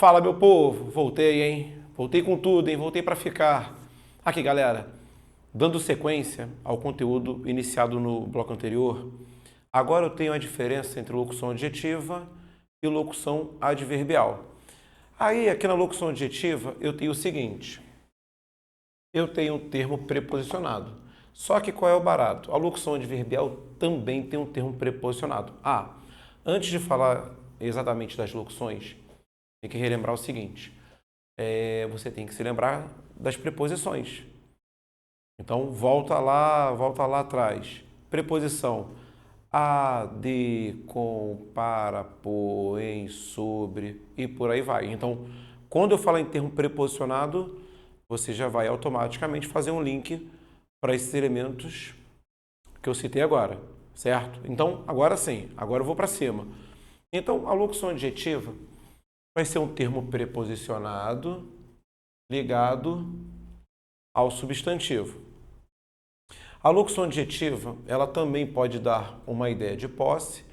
Fala, meu povo! Voltei, hein? Voltei com tudo, hein? Voltei para ficar. Aqui, galera, dando sequência ao conteúdo iniciado no bloco anterior, agora eu tenho a diferença entre locução adjetiva e locução adverbial. Aí, aqui na locução adjetiva, eu tenho o seguinte: eu tenho um termo preposicionado. Só que qual é o barato? A locução adverbial também tem um termo preposicionado. Antes de falar exatamente das locuções, tem que relembrar o seguinte: você tem que se lembrar das preposições. Então, volta lá atrás. Preposição: a, de, com, para, por, em, sobre e por aí vai. Então, quando eu falar em termo preposicionado, você já vai automaticamente fazer um link para esses elementos que eu citei agora, certo? Então, agora sim, agora eu vou para cima. Então, a locução adjetiva vai ser um termo preposicionado ligado ao substantivo. A locução adjetiva, ela também pode dar uma ideia de posse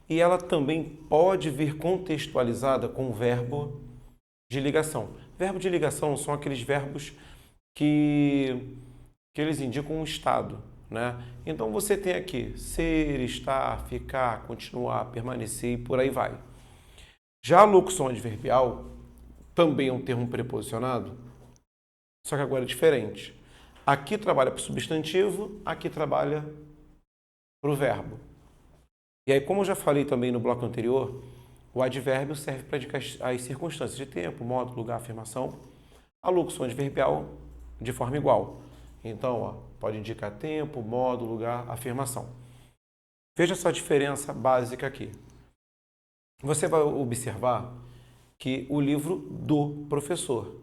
e ela também pode vir contextualizada com o verbo de ligação. Verbo de ligação são aqueles verbos que eles indicam um estado, né? Então você tem aqui ser, estar, ficar, continuar, permanecer e por aí vai. Já a locução adverbial também é um termo preposicionado, só que agora é diferente. Aqui trabalha para o substantivo, aqui trabalha para o verbo. E aí, como eu já falei também no bloco anterior, o advérbio serve para indicar as circunstâncias de tempo, modo, lugar, afirmação. A locução adverbial de forma igual. Então, pode indicar tempo, modo, lugar, afirmação. Veja essa diferença básica aqui. Você vai observar que o livro do professor.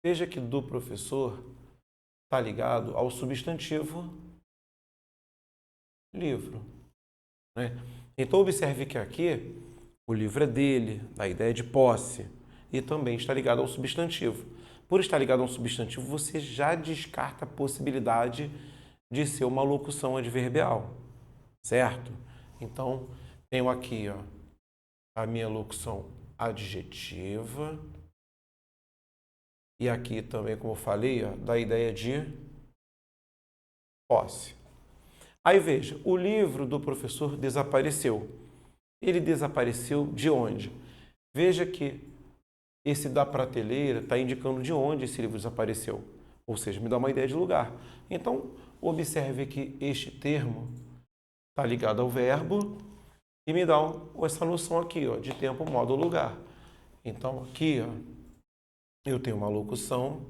Veja que do professor está ligado ao substantivo livro, né? Então, observe que aqui o livro é dele, a ideia de posse, e também está ligado ao substantivo. Por estar ligado a um substantivo, você já descarta a possibilidade de ser uma locução adverbial, certo? Então, tenho aqui a minha locução adjetiva, e aqui também, como eu falei, da ideia de posse. Aí veja, o livro do professor desapareceu. Ele desapareceu de onde? Veja que esse da prateleira está indicando de onde esse livro desapareceu. Ou seja, me dá uma ideia de lugar. Então, observe que este termo está ligado ao verbo e me dá essa noção aqui, de tempo, modo, lugar. Então, aqui, eu tenho uma locução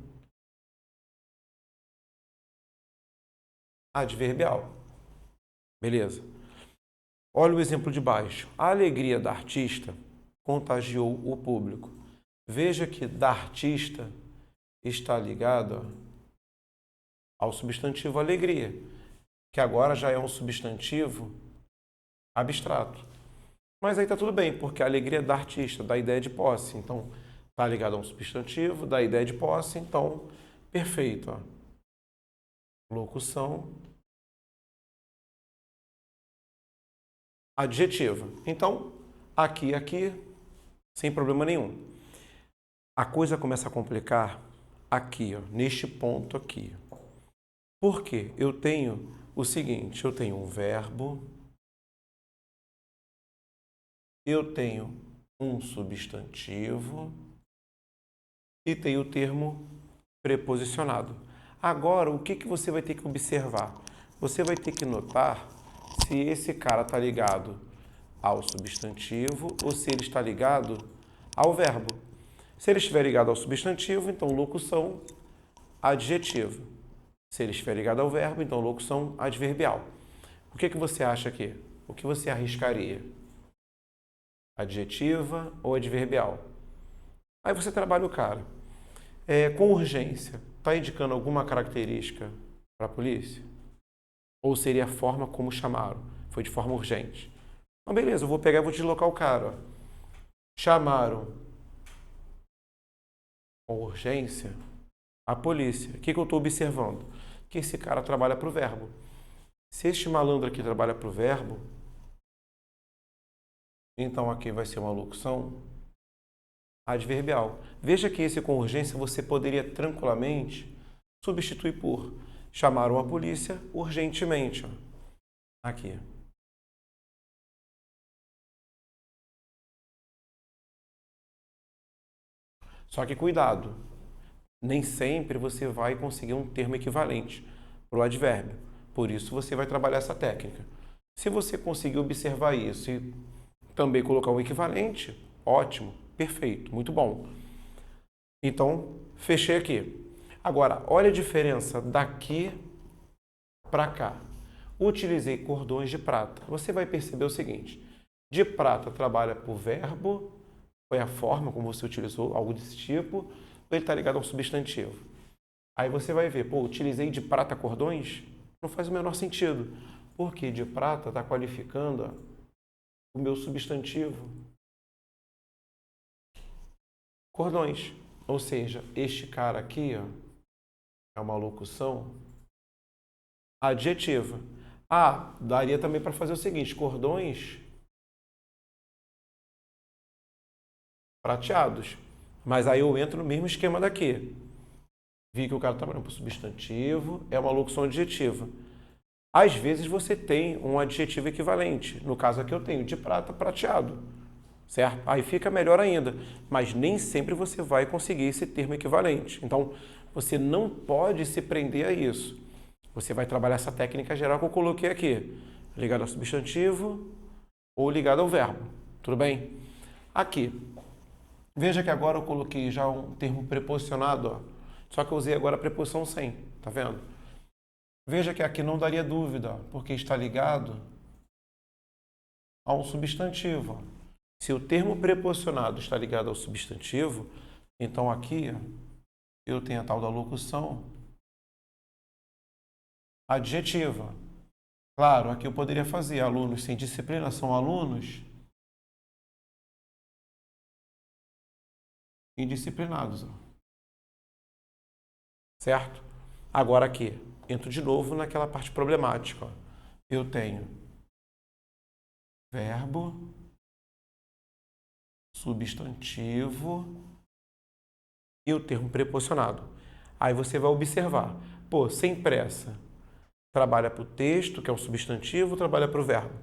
adverbial. Beleza? Olha o exemplo de baixo. A alegria da artista contagiou o público. Veja que da artista está ligado ao substantivo alegria, que agora já é um substantivo abstrato. Mas aí está tudo bem, porque a alegria é da artista, da ideia de posse. Então, está ligado a um substantivo, da ideia de posse. Então, perfeito. Locução adjetiva. Então, aqui, sem problema nenhum. A coisa começa a complicar aqui, neste ponto aqui. Por quê? Eu tenho o seguinte, eu tenho um verbo, eu tenho um substantivo e tenho o termo preposicionado. Agora, o que você vai ter que observar? Você vai ter que notar se esse cara está ligado ao substantivo ou se ele está ligado ao verbo. Se ele estiver ligado ao substantivo, então locução adjetiva. Se ele estiver ligado ao verbo, então locução adverbial. O que você acha aqui? O que você arriscaria? Adjetiva ou adverbial? Aí você trabalha o cara. Com urgência, está indicando alguma característica para a polícia? Ou seria a forma como chamaram? Foi de forma urgente. Então, beleza, eu vou pegar e vou deslocar o cara. Chamaram com urgência a polícia. O que eu estou observando? Que esse cara trabalha para o verbo. Se este malandro aqui trabalha para o verbo, então aqui vai ser uma locução adverbial. Veja que esse com urgência você poderia tranquilamente substituir por chamaram a polícia urgentemente. Ó. Aqui. Só que cuidado, nem sempre você vai conseguir um termo equivalente para o advérbio. Por isso você vai trabalhar essa técnica. Se você conseguir observar isso e também colocar um equivalente, ótimo, perfeito, muito bom. Então, fechei aqui. Agora, olha a diferença daqui para cá. Utilizei cordões de prata. Você vai perceber o seguinte: de prata trabalha por verbo, foi a forma como você utilizou, algo desse tipo, ou ele está ligado ao substantivo. Aí você vai ver, pô, utilizei de prata cordões? Não faz o menor sentido, porque de prata está qualificando o meu substantivo. Cordões, ou seja, este cara aqui ó, é uma locução adjetiva. Ah, daria também para fazer o seguinte, cordões prateados. Mas aí eu entro no mesmo esquema daqui. Vi que o cara está trabalhando por substantivo, é uma locução adjetiva. Às vezes você tem um adjetivo equivalente. No caso aqui eu tenho de prata prateado. Certo? Aí fica melhor ainda. Mas nem sempre você vai conseguir esse termo equivalente. Então, você não pode se prender a isso. Você vai trabalhar essa técnica geral que eu coloquei aqui. Ligado ao substantivo ou ligado ao verbo. Tudo bem? Aqui. Veja que agora eu coloquei já um termo preposicionado. Ó. Só que eu usei agora a preposição sem. Tá vendo? Veja que aqui não daria dúvida, porque está ligado a um substantivo. Ó. Se o termo preposicionado está ligado ao substantivo, então aqui eu tenho a tal da locução adjetiva. Claro, aqui eu poderia fazer alunos sem disciplina são alunos indisciplinados. Ó. Certo? Agora aqui, entro de novo naquela parte problemática. Ó. Eu tenho verbo, substantivo e o termo preposicionado. Aí você vai observar, pô, sem pressa, trabalha para o texto, que é um substantivo, trabalha para o verbo.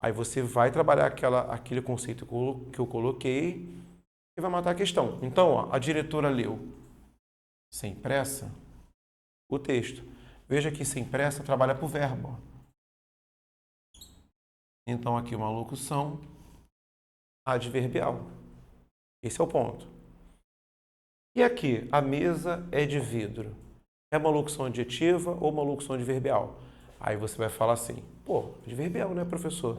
Aí você vai trabalhar aquele conceito que eu coloquei e vai matar a questão. Então, ó, a diretora leu sem pressa o texto. Veja que sem pressa trabalha para o verbo. Ó. Então, aqui uma locução adverbial. Esse é o ponto. E aqui, a mesa é de vidro. É uma locução adjetiva ou uma locução adverbial? Aí você vai falar assim, pô, adverbial, né, professor?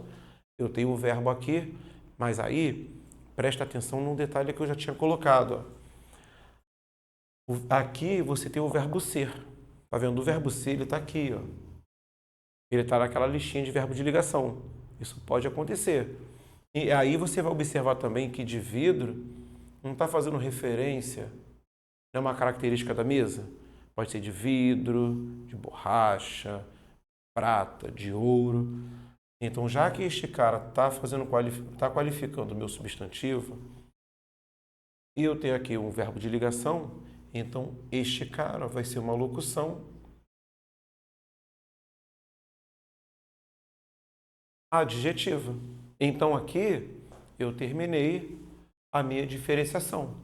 Eu tenho o verbo aqui, mas aí, presta atenção num detalhe que eu já tinha colocado. Ó. Aqui você tem o verbo ser. Tá vendo? O verbo ser, ele está aqui, ó. Ele está naquela listinha de verbo de ligação. Isso pode acontecer. E aí você vai observar também que de vidro não está fazendo referência a uma característica da mesa. Pode ser de vidro, de borracha, prata, de ouro. Então, já que este cara está qualificando o meu substantivo, e eu tenho aqui um verbo de ligação, então este cara vai ser uma locução adjetiva. Então, aqui eu terminei a minha diferenciação,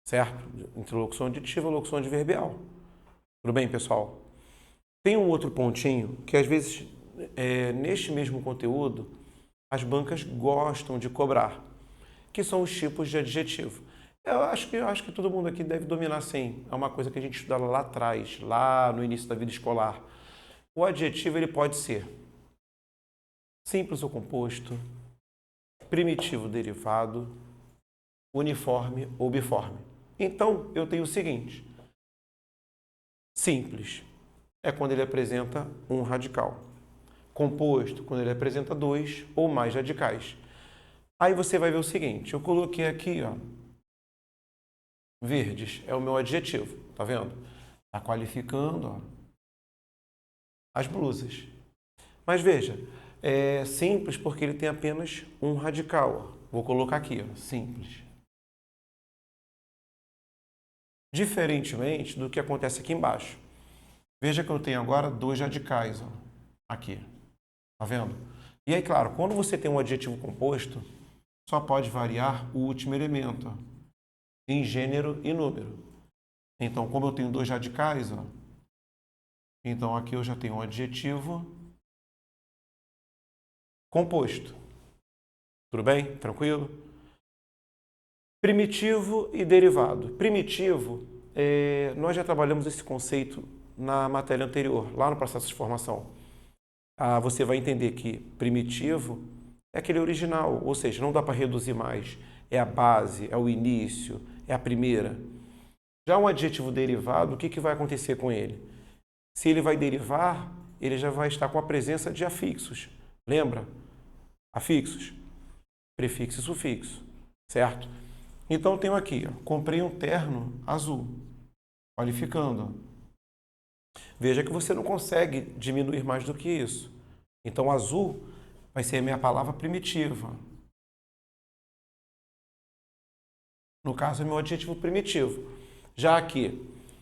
certo? Entre locução adjetiva e locução adverbial. Tudo bem, pessoal? Tem um outro pontinho que, às vezes, neste mesmo conteúdo, as bancas gostam de cobrar, que são os tipos de adjetivo. Eu acho que todo mundo aqui deve dominar, sim. É uma coisa que a gente estudava lá atrás, lá no início da vida escolar. O adjetivo ele pode ser simples ou composto, primitivo derivado, uniforme ou biforme. Então, eu tenho o seguinte. Simples é quando ele apresenta um radical. Composto, quando ele apresenta dois ou mais radicais. Aí você vai ver o seguinte, eu coloquei aqui, ó, verdes, é o meu adjetivo, tá vendo? Tá qualificando, ó, as blusas. Mas veja, é simples porque ele tem apenas um radical. Ó. Vou colocar aqui, ó, simples. Diferentemente do que acontece aqui embaixo. Veja que eu tenho agora dois radicais, ó, aqui. Tá vendo? E aí, claro, quando você tem um adjetivo composto, só pode variar o último elemento, ó, em gênero e número. Então, como eu tenho dois radicais, ó, então aqui eu já tenho um adjetivo composto. Tudo bem? Tranquilo? Primitivo e derivado. Primitivo, nós já trabalhamos esse conceito na matéria anterior, lá no processo de formação. Você vai entender que primitivo é aquele original, ou seja, não dá para reduzir mais. É a base, é o início, é a primeira. Já um adjetivo derivado, o que vai acontecer com ele? Se ele vai derivar, ele já vai estar com a presença de afixos. Lembra? Afixos. Prefixo e sufixo. Certo? Então, eu tenho aqui, ó, comprei um terno azul. Qualificando. Veja que você não consegue diminuir mais do que isso. Então, azul vai ser a minha palavra primitiva. No caso, é meu adjetivo primitivo. Já aqui,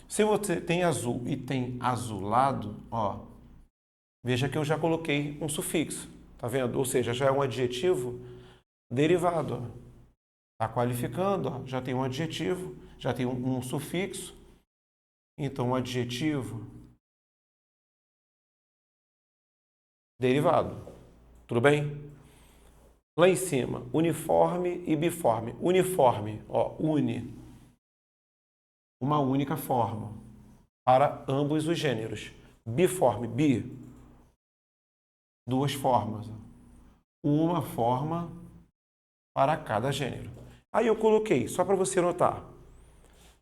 se você tem azul e tem azulado, ó, veja que eu já coloquei um sufixo, tá vendo? Ou seja, já é um adjetivo derivado, ó. Tá qualificando, ó, já tem um adjetivo, já tem um sufixo. Então, um adjetivo derivado. Tudo bem? Lá em cima, uniforme e biforme. Uniforme, ó, une. Uma única forma para ambos os gêneros. Biforme, bi. Duas formas. Uma forma para cada gênero. Aí eu coloquei, só para você notar.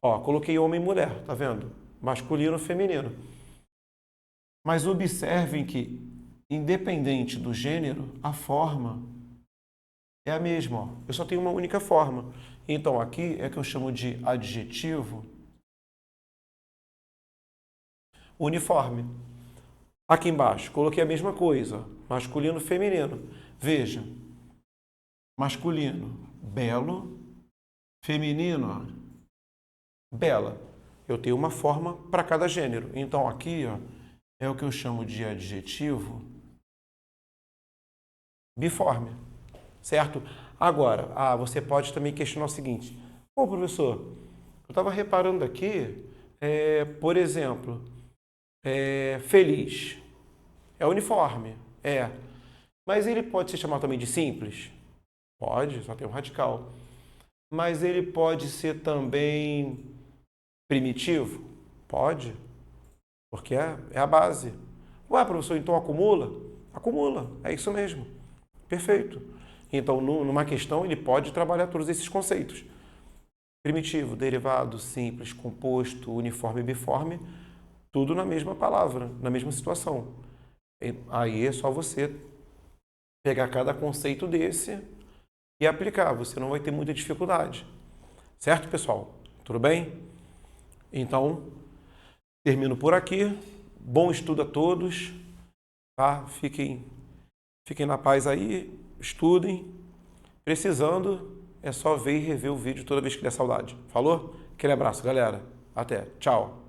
Ó, coloquei homem e mulher, tá vendo? Masculino e feminino. Mas observem que, independente do gênero, a forma é a mesma. Ó. Eu só tenho uma única forma. Então, aqui é que eu chamo de adjetivo uniforme. Aqui embaixo, coloquei a mesma coisa. Masculino e feminino. Veja. Masculino, belo. Feminino, ó, bela. Eu tenho uma forma para cada gênero. Então, aqui, ó, é o que eu chamo de adjetivo biforme. Certo? Agora, você pode também questionar o seguinte. Pô, professor, eu estava reparando aqui, por exemplo, feliz. É uniforme. É. Mas ele pode ser chamado também de simples? Pode, só tem um radical. Mas ele pode ser também primitivo? Pode, porque é a base. Ué, professor, então acumula? Acumula, é isso mesmo. Perfeito. Então, numa questão, ele pode trabalhar todos esses conceitos. Primitivo, derivado, simples, composto, uniforme e biforme, tudo na mesma palavra, na mesma situação. Aí é só você pegar cada conceito desse e aplicar. Você não vai ter muita dificuldade. Certo, pessoal? Tudo bem? Então, termino por aqui. Bom estudo a todos. Tá? Fiquem na paz aí. Estudem. Precisando, é só ver e rever o vídeo toda vez que der saudade. Falou? Aquele abraço, galera. Até. Tchau.